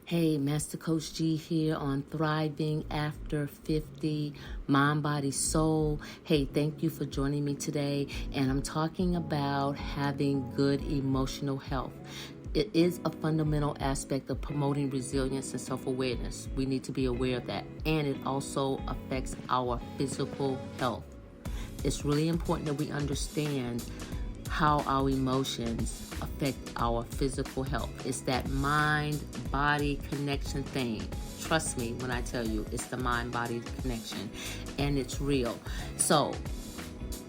Hey, Master Coach G here on Thriving After 50, Mind, Body, Soul. Hey, thank you for joining me today. And I'm talking about having good emotional health. It is a fundamental aspect of promoting resilience and self-awareness. We need to be aware of that. And it also affects our physical health. It's really important that we understand how our emotions affect our physical health. It's that mind-body connection thing. Trust me when I tell you, it's the mind-body connection, and it's real. So,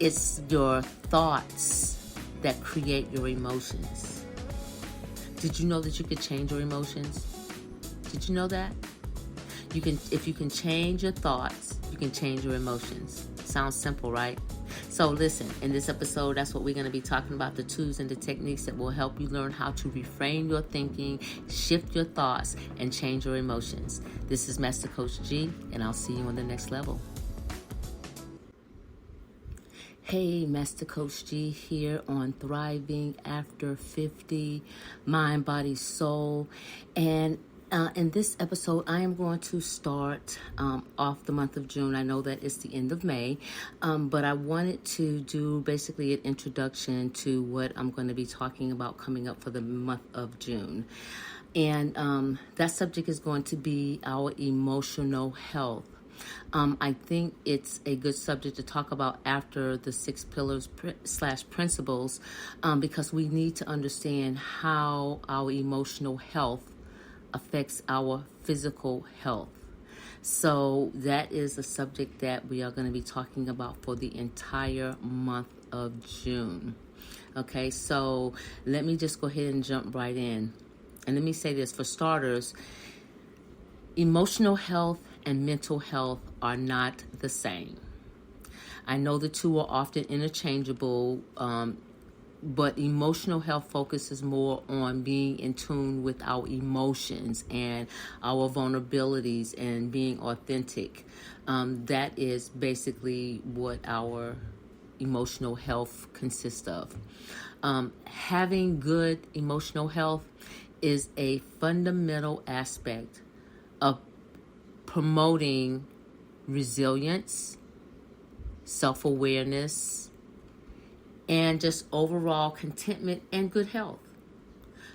it's your thoughts that create your emotions. Did you know that you could change your emotions? Did you know that? If you can change your thoughts, you can change your emotions. Sounds simple, right? So listen, in this episode, that's what we're going to be talking about, the tools and the techniques that will help you learn how to reframe your thinking, shift your thoughts, and change your emotions. This is Master Coach G, and I'll see you on the next level. Hey, Master Coach G here on Thriving After 50, Mind, Body, Soul. And in this episode, I am going to start off the month of June. I know that it's the end of May, but I wanted to do basically an introduction to what I'm going to be talking about coming up for the month of June. And that subject is going to be our emotional health. I think it's a good subject to talk about after the 6 pillars / principles because we need to understand how our emotional health affects our physical health. So that is a subject that we are going to be talking about for the entire month of June. Okay, so let me just go ahead and jump right in. And let me say this, for starters, emotional health and mental health are not the same. I know the two are often interchangeable, but emotional health focuses more on being in tune with our emotions and our vulnerabilities and being authentic. That is basically what our emotional health consists of. Having good emotional health is a fundamental aspect of promoting resilience, self-awareness, and just overall contentment and good health.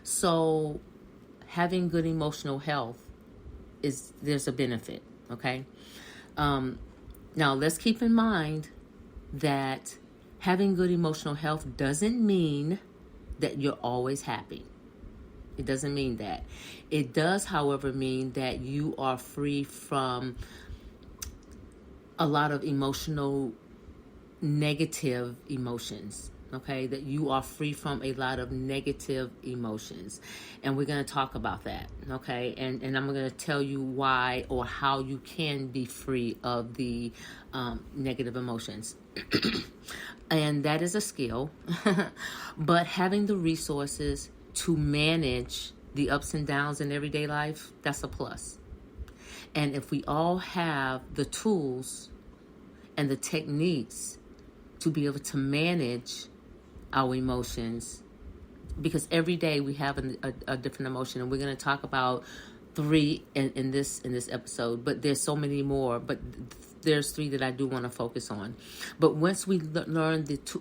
So having good emotional health there's a benefit, okay? Now let's keep in mind that having good emotional health doesn't mean that you're always happy. It doesn't mean that. It does, however, mean that you are free from a lot of negative emotions, okay? That you are free from a lot of negative emotions. And we're going to talk about that, okay? And I'm going to tell you why or how you can be free of the negative emotions. And that is a skill. But having the resources to manage the ups and downs in everyday life, that's a plus. And if we all have the tools and the techniques to be able to manage our emotions, because every day we have a different emotion, and we're going to talk about 3 in this episode, but there's so many more, but there's 3 that I do want to focus on. But once we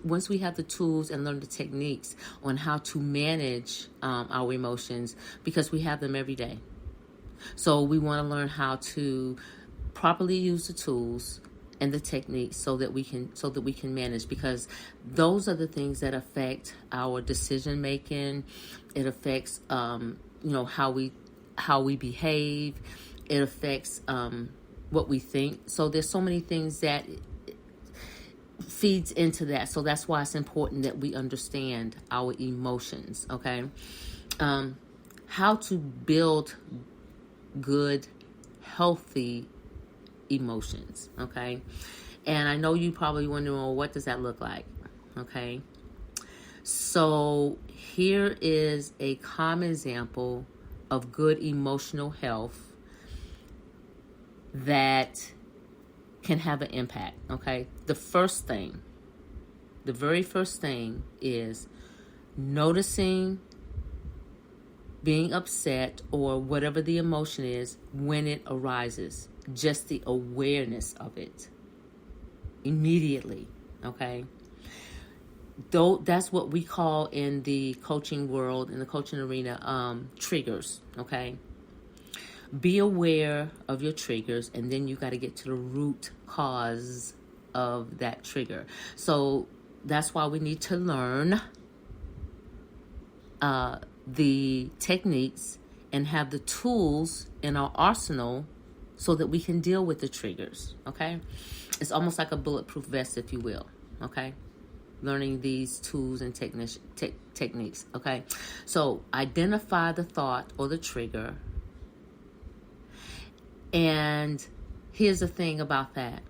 once we have the tools and learn the techniques on how to manage our emotions, because we have them every day, so we want to learn how to properly use the tools and the techniques so that we can manage, because those are the things that affect our decision making. It affects how we behave. It affects what we think. So there's so many things that feeds into that. So that's why it's important that we understand our emotions, okay? How to build good, healthy emotions, okay? And I know you probably wondering, well, what does that look like, okay? So here is a common example of good emotional health that can have an impact, okay? The very first thing is noticing being upset or whatever the emotion is when it arises. Just the awareness of it immediately, okay? Though that's what we call in the coaching world, in the coaching arena, triggers, okay? Be aware of your triggers, and then you got to get to the root cause of that trigger. So that's why we need to learn the techniques and have the tools in our arsenal so that we can deal with the triggers, okay? It's almost like a bulletproof vest, if you will, okay? Learning these tools and techniques, okay? So identify the thought or the trigger. And here's the thing about that.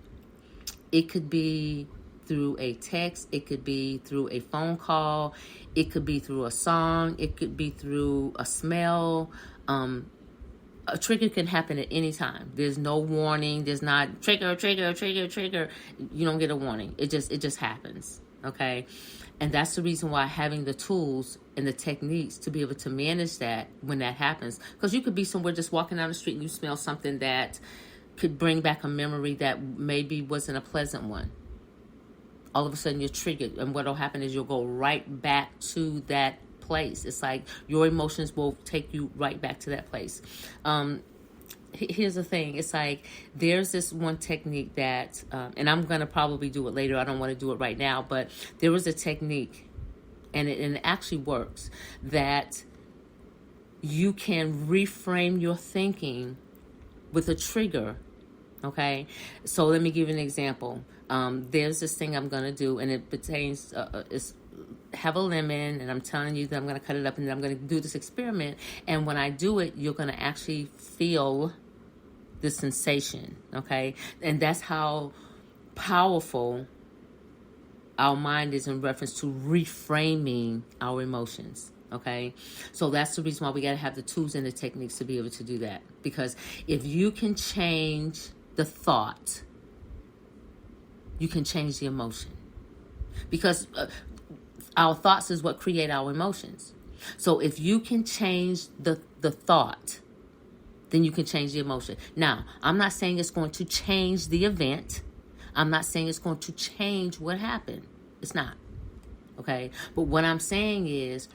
It could be through a text. It could be through a phone call. It could be through a song. It could be through a smell. A trigger can happen at any time. There's no warning. There's not trigger. You don't get a warning. It just happens. Okay. And that's the reason why having the tools and the techniques to be able to manage that when that happens. Because you could be somewhere just walking down the street and you smell something that could bring back a memory that maybe wasn't a pleasant one. All of a sudden you're triggered. And what will happen is you'll go right back to that place. It's like your emotions will take you right back to that place. Here's the thing. It's like there's this one technique that, and I'm going to probably do it later. I don't want to do it right now, but there was a technique, and it actually works, that you can reframe your thinking with a trigger, okay? So let me give you an example. There's this thing I'm going to do, and it pertains, have a lemon, and I'm telling you that I'm going to cut it up, and then I'm going to do this experiment. And when I do it, you're going to actually feel the sensation, okay? And that's how powerful our mind is in reference to reframing our emotions, okay? So that's the reason why we got to have the tools and the techniques to be able to do that. Because if you can change the thought, you can change the emotion. Because our thoughts is what create our emotions. So if you can change the thought, then you can change the emotion. Now, I'm not saying it's going to change the event. I'm not saying it's going to change what happened. It's not. Okay? But what I'm saying is,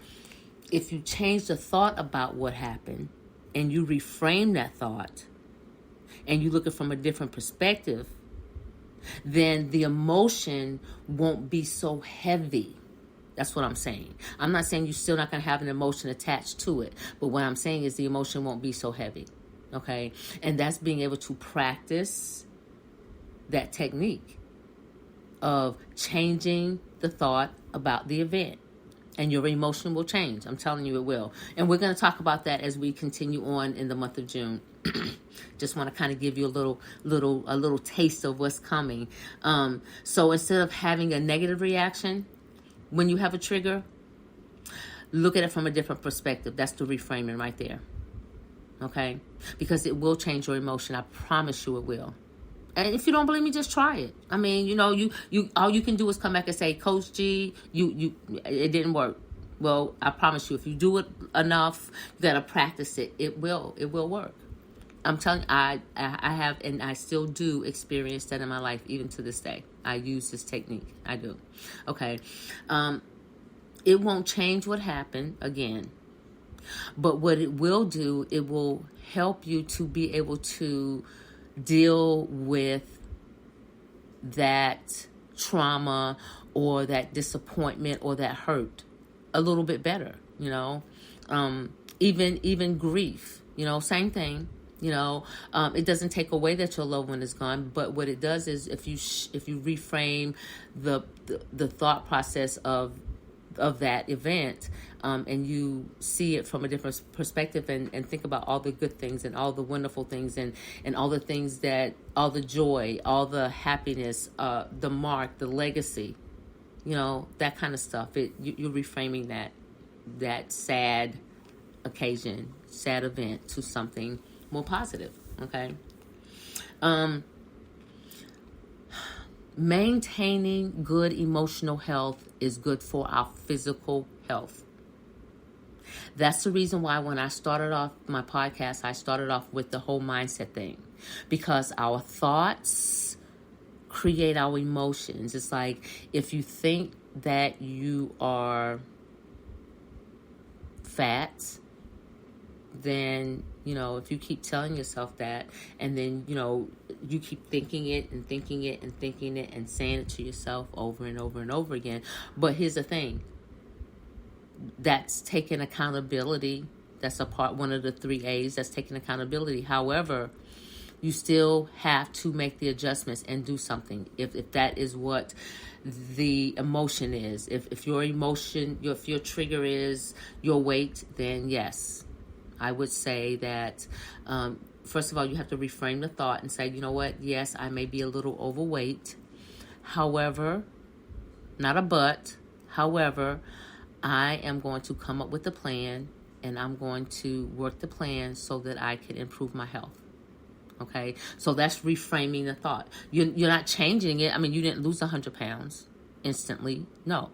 if you change the thought about what happened and you reframe that thought and you look at it from a different perspective, then the emotion won't be so heavy. That's what I'm saying. I'm not saying you're still not going to have an emotion attached to it. But what I'm saying is the emotion won't be so heavy. Okay? And that's being able to practice that technique of changing the thought about the event. And your emotion will change. I'm telling you it will. And we're going to talk about that as we continue on in the month of June. Just want to kind of give you a little taste of what's coming. So instead of having a negative reaction when you have a trigger, look at it from a different perspective. That's the reframing right there. Okay? Because it will change your emotion. I promise you it will. And if you don't believe me, just try it. I mean, you all you can do is come back and say, Coach G, it didn't work. Well, I promise you, if you do it enough, you gotta practice it. It will work. I'm telling you, I have, and I still do experience that in my life, even to this day. I use this technique. I do. Okay. It won't change what happened again. But what it will do, it will help you to be able to deal with that trauma or that disappointment or that hurt a little bit better, even grief, same thing. It doesn't take away that your loved one is gone, but what it does is if you reframe the thought process of that event, and you see it from a different perspective and think about all the good things and all the wonderful things and all the things all the joy, all the happiness, the mark, the legacy, that kind of stuff. You're reframing that sad occasion, sad event to something more positive. Okay. Maintaining good emotional health is good for our physical health. That's the reason why when I started off my podcast, I started off with the whole mindset thing, because our thoughts create our emotions. It's like if you think that you are fat, then, if you keep telling yourself that, and then, you keep thinking it and thinking it and thinking it and saying it to yourself over and over and over again. But here's the thing. That's taking accountability. That's one of the 3 A's. That's taking accountability. However, you still have to make the adjustments and do something. If that is what the emotion is. If your emotion, if your trigger is your weight, then yes, I would say that, first of all, you have to reframe the thought and say, you know what? Yes, I may be a little overweight. However, not a but. However, I am going to come up with a plan, and I'm going to work the plan so that I can improve my health. Okay, so that's reframing the thought. You're not changing it. I mean, you didn't lose 100 pounds instantly, no.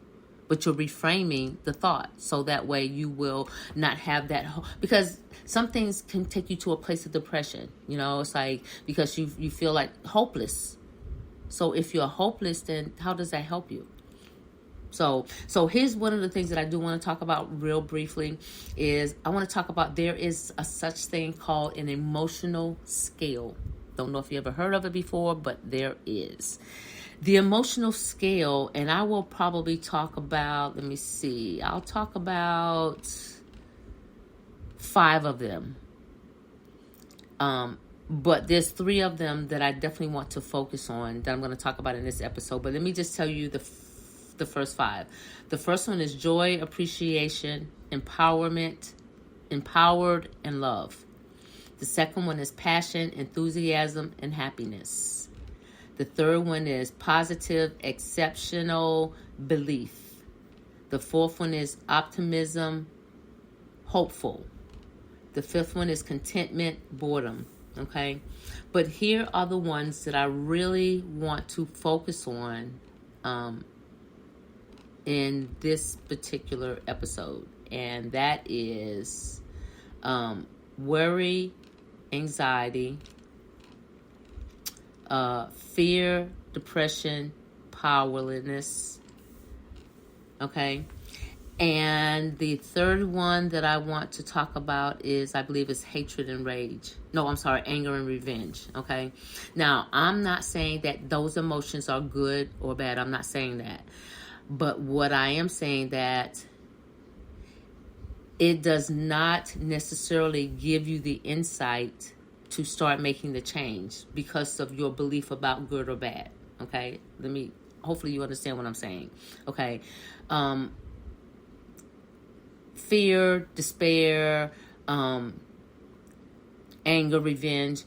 But you're reframing the thought so that way you will not have that. Because some things can take you to a place of depression. It's like because you feel like hopeless. So if you're hopeless, then how does that help you? So here's one of the things that I do want to talk about real briefly is I want to talk about there is a such thing called an emotional scale. Don't know if you ever heard of it before, but there is. The emotional scale, and I will probably talk about, I'll talk about 5 of them. But there's 3 of them that I definitely want to focus on that I'm going to talk about in this episode. But let me just tell you the first 5. The first one is joy, appreciation, empowerment, empowered, and love. The second one is passion, enthusiasm, and happiness. The third one is positive, exceptional belief. The 4th one is optimism, hopeful. The 5th one is contentment, boredom. Okay? But here are the ones that I really want to focus on in this particular episode, and that is worry, anxiety, fear, depression, powerlessness. Okay, and the third one that I want to talk about is, I believe, is hatred and rage. No, I'm sorry, anger and revenge. Okay, now I'm not saying that those emotions are good or bad. I'm not saying that. But what I am saying that it does not necessarily give you the insight to start making the change because of your belief about good or bad. Okay? Hopefully you understand what I'm saying. Okay? Fear, despair, anger, revenge,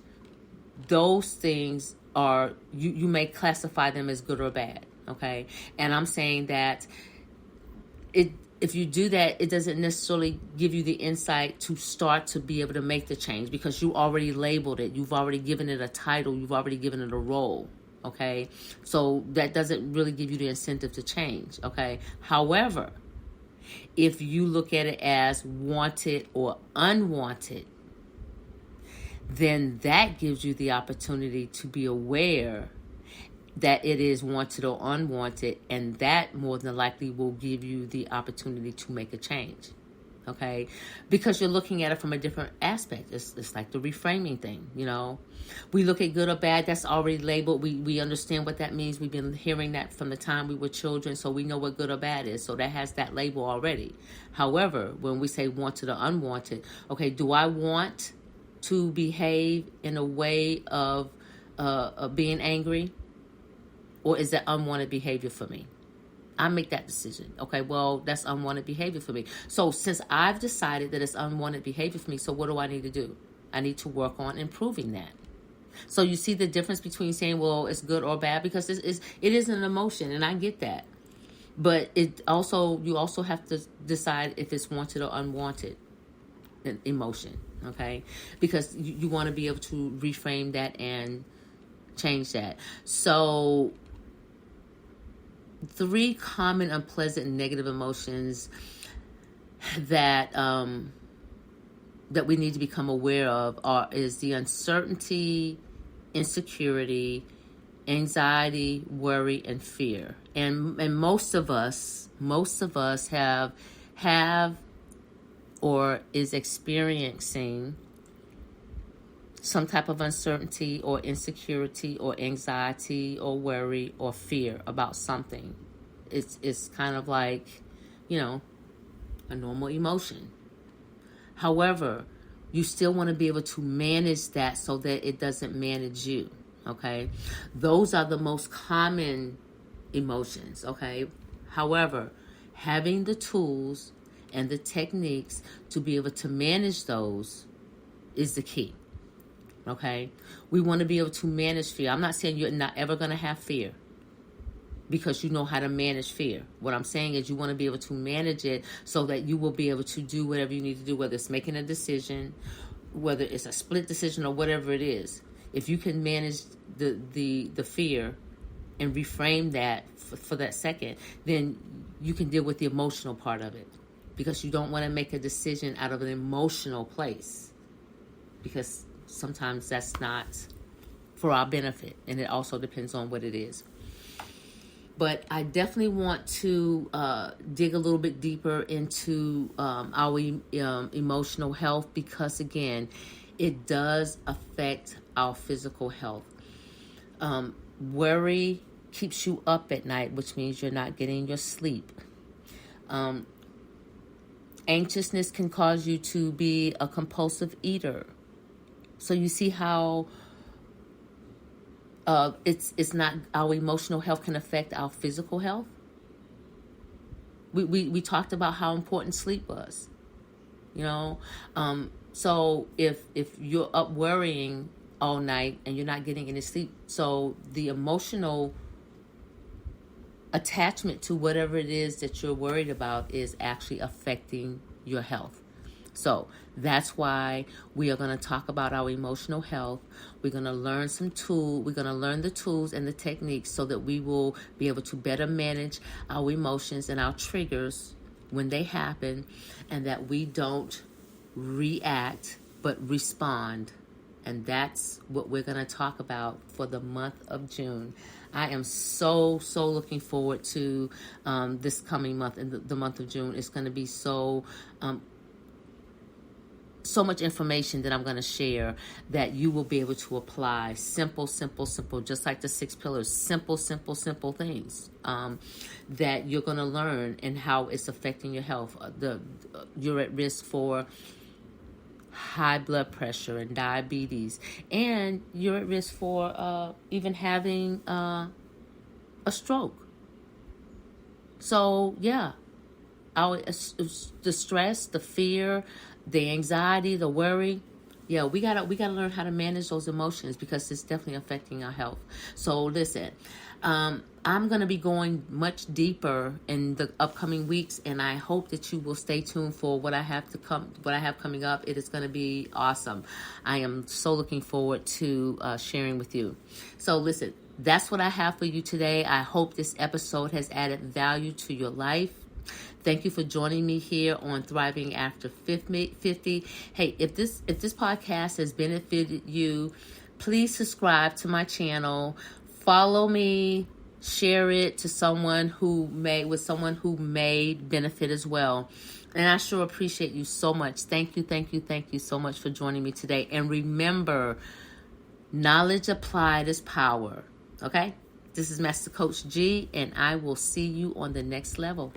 those things are, you may classify them as good or bad. Okay, and I'm saying that if you do that, it doesn't necessarily give you the insight to start to be able to make the change because you already labeled it. You've already given it a title. You've already given it a role. Okay, so that doesn't really give you the incentive to change. Okay, however, if you look at it as wanted or unwanted, then that gives you the opportunity to be aware that it is wanted or unwanted, and that more than likely will give you the opportunity to make a change. Okay, because you're looking at it from a different aspect. It's like the reframing thing. We look at good or bad, that's already labeled. We understand what that means. We've been hearing that from the time we were children, so we know what good or bad is. So that has that label already. However, when we say wanted or unwanted, okay, do I want to behave in a way of being angry? Or is that unwanted behavior for me? I make that decision. Okay, well, that's unwanted behavior for me. So since I've decided that it's unwanted behavior for me, so what do I need to do? I need to work on improving that. So you see the difference between saying, well, it's good or bad, because it is an emotion, and I get that. But you also have to decide if it's wanted or unwanted emotion, okay? Because you want to be able to reframe that and change that. So 3 common unpleasant and negative emotions that that we need to become aware of is the uncertainty, insecurity, anxiety, worry, and fear. And most of us have or is experiencing some type of uncertainty or insecurity or anxiety or worry or fear about something. It's kind of like, a normal emotion. However, you still want to be able to manage that so that it doesn't manage you, okay? Those are the most common emotions, okay? However, having the tools and the techniques to be able to manage those is the key, okay? We want to be able to manage fear. I'm not saying you're not ever going to have fear, because you know how to manage fear. What I'm saying is you want to be able to manage it so that you will be able to do whatever you need to do, whether it's making a decision, whether it's a split decision, or whatever it is. If you can manage the fear and reframe that for that second, then you can deal with the emotional part of it, because you don't want to make a decision out of an emotional place, because sometimes that's not for our benefit, and it also depends on what it is. But I definitely want to dig a little bit deeper into our emotional health, because, again, it does affect our physical health. Worry keeps you up at night, which means you're not getting your sleep. Anxiousness can cause you to be a compulsive eater. So you see how it's not, our emotional health can affect our physical health. We talked about how important sleep was, so if you're up worrying all night and you're not getting any sleep, so the emotional attachment to whatever it is that you're worried about is actually affecting your health. So that's why we are going to talk about our emotional health. We're going to learn We're going to learn the tools and the techniques so that we will be able to better manage our emotions and our triggers when they happen, and that we don't react but respond. And that's what we're going to talk about for the month of June. I am so looking forward to this coming month, and the month of June. It's going to be so much information that I'm going to share that you will be able to apply. Simple, just like the 6 pillars. Simple things that you're going to learn, and how it's affecting your health. You're at risk for high blood pressure and diabetes, and you're at risk for even having a stroke. So yeah, the stress, the fear, the anxiety, the worry, we gotta learn how to manage those emotions, because it's definitely affecting our health. So listen, I'm going to be going much deeper in the upcoming weeks, and I hope that you will stay tuned for what I have coming up. It is going to be awesome. I am so looking forward to sharing with you. So listen, that's what I have for you today. I hope this episode has added value to your life. Thank you for joining me here on Thriving After 50. Hey, if this podcast has benefited you, please subscribe to my channel. Follow me. Share it to someone who may benefit as well. And I sure appreciate you so much. Thank you so much for joining me today. And remember, knowledge applied is power. Okay? This is Master Coach G, and I will see you on the next level.